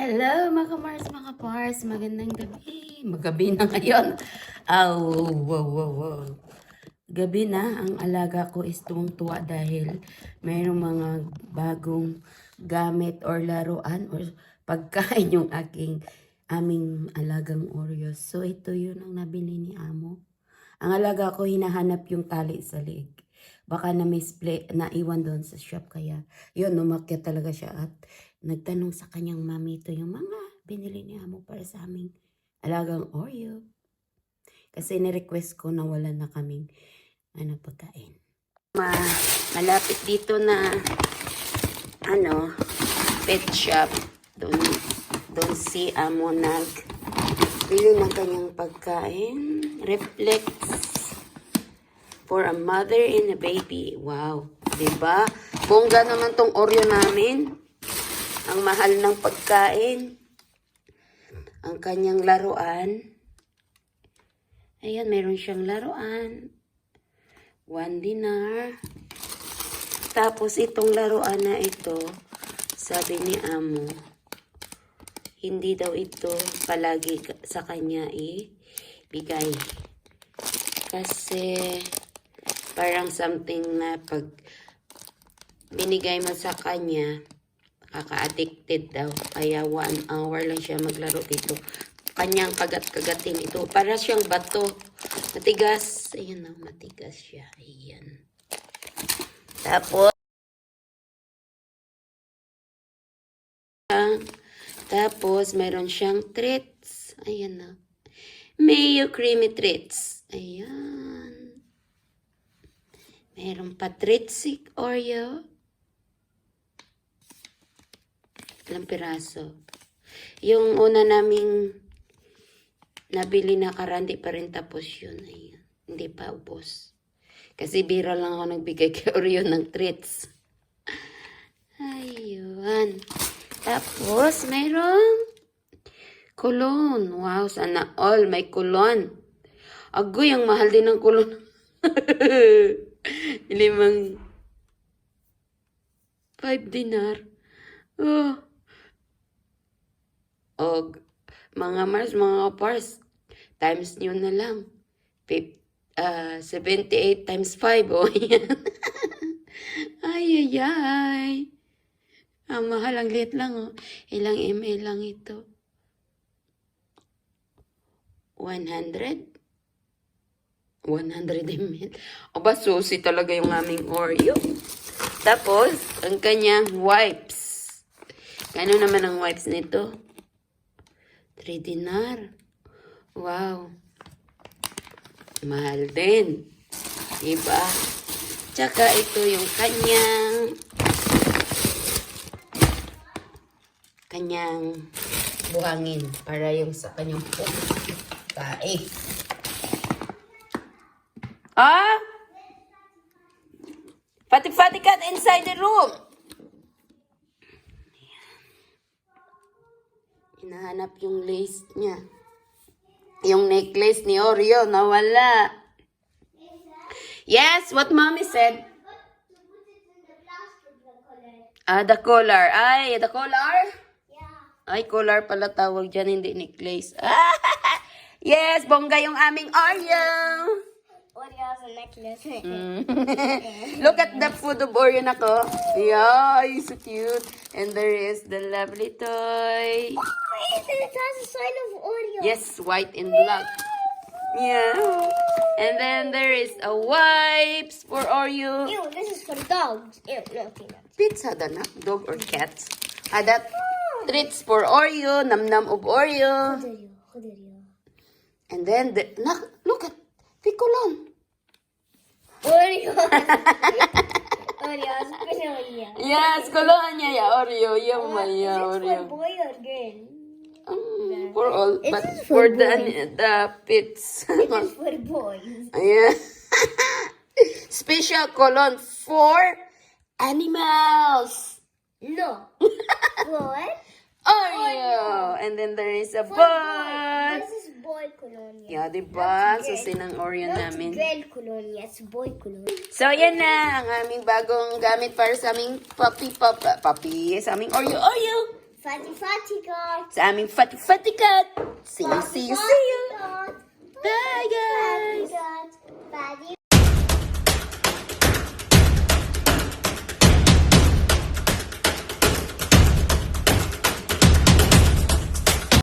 Hello mga Mars, mga Pars. Magandang gabi. Magabi na ngayon. Wow. Gabi na. Ang alaga ko is tuwang-tuwa dahil mayroong mga bagong gamit or laruan or pagkain yung aming alagang Oreos. So ito yun ang nabili ni Amo. Ang alaga ko hinahanap yung tali sa leeg. Baka na-misplay, naiwan doon sa shop kaya yun, umakyat talaga siya at nagtanong sa kanyang mami ito yung mga binili ni Amo para sa aming alagang Oreo. Kasi ni-request ko na wala na kaming pagkain. Malapit dito na pet shop. Doon si Amo bili ng kanyang pagkain. Reflex for a mother and a baby. Wow. Diba? Bongga naman tong Oreo namin. Ang mahal ng pagkain. Ang kanyang laruan. Ayan, meron siyang laruan. 1 dinar. Tapos itong laruan na ito, sabi ni Amo, hindi daw ito palagi sa kanya ibigay. Kasi parang something na pag binigay mo sa kanya, kaka-addicted daw. Kaya 1 hour lang siya maglaro dito. Kanyang kagat-kagatin ito. Para siyang bato. Matigas. Ayan na, matigas siya. Ayan. Tapos, meron siyang treats. Ayan na. Mayo creamy treats. Ayan. Meron pa treats si Oreo. Ilang piraso. Yung una naming nabili na karandi pa rin tapos yun. Ayan. Hindi pa ubos. Kasi bira lang ako nagbigay kay Oreo ng treats. Ayun. Tapos, mayroong kulon. Wow, sana all. May kulon. Agoy, ang mahal din ng kulon. 5 dinar. Oh, mga Mars, mga Pars, times nyo na lang. 78 times 5. Oh, yan. Ay. Ang mahal, ang liit lang. Oh. Ilang ml lang ito? 100 ml. Aba, susi talaga yung aming Oreo. Tapos, ang kanyang wipes. Kano naman ang wipes nito? 3 dinar. Wow. Mahal din. Diba? Tsaka ito yung kanyang buhangin para yung sa kanyang pagkain. Fati cat inside the room. Hinahanap yung lace niya. Yung necklace ni Oreo, nawala. Yes, what mommy said. The collar. Ay, the collar? Yeah. Ay, collar pala tawag dyan, hindi necklace. Yes, bongga yung aming Oreo. Oreo has a necklace. Look at the food of Oreo na ko. Yeah, so cute. And there is the lovely toy. It has a sign of Oreo. Yes, white and black. Yeah. And then there is a wipes for Oreo. Ew, this is for dogs. Ew, no peanuts. Pizza na, dog or cats. That treats for Oreo, nam-nam of Oreo. And then, look at the colon. Oreo. Oreo has colonia. Yes, colonia, yeah, Oreo. Yeah, Is Oreo. it for boy or girl? For all, It but is for for the pits. It is for boys. Yeah. Special colon for animals. No. What? Oreo. And then there is a For boy. boy. This is boy colonia. Yeah, diba? That's So, girl. sinang Oreo Not namin. girl colonia, it's boy colonia. So, yan na ang aming bagong gamit para sa aming puppy, sa aming Oreo. Fatty Fatty Cat. Sa aming Fatty Fatty Cat. See you, see you, see you. Cat. Bye, guys.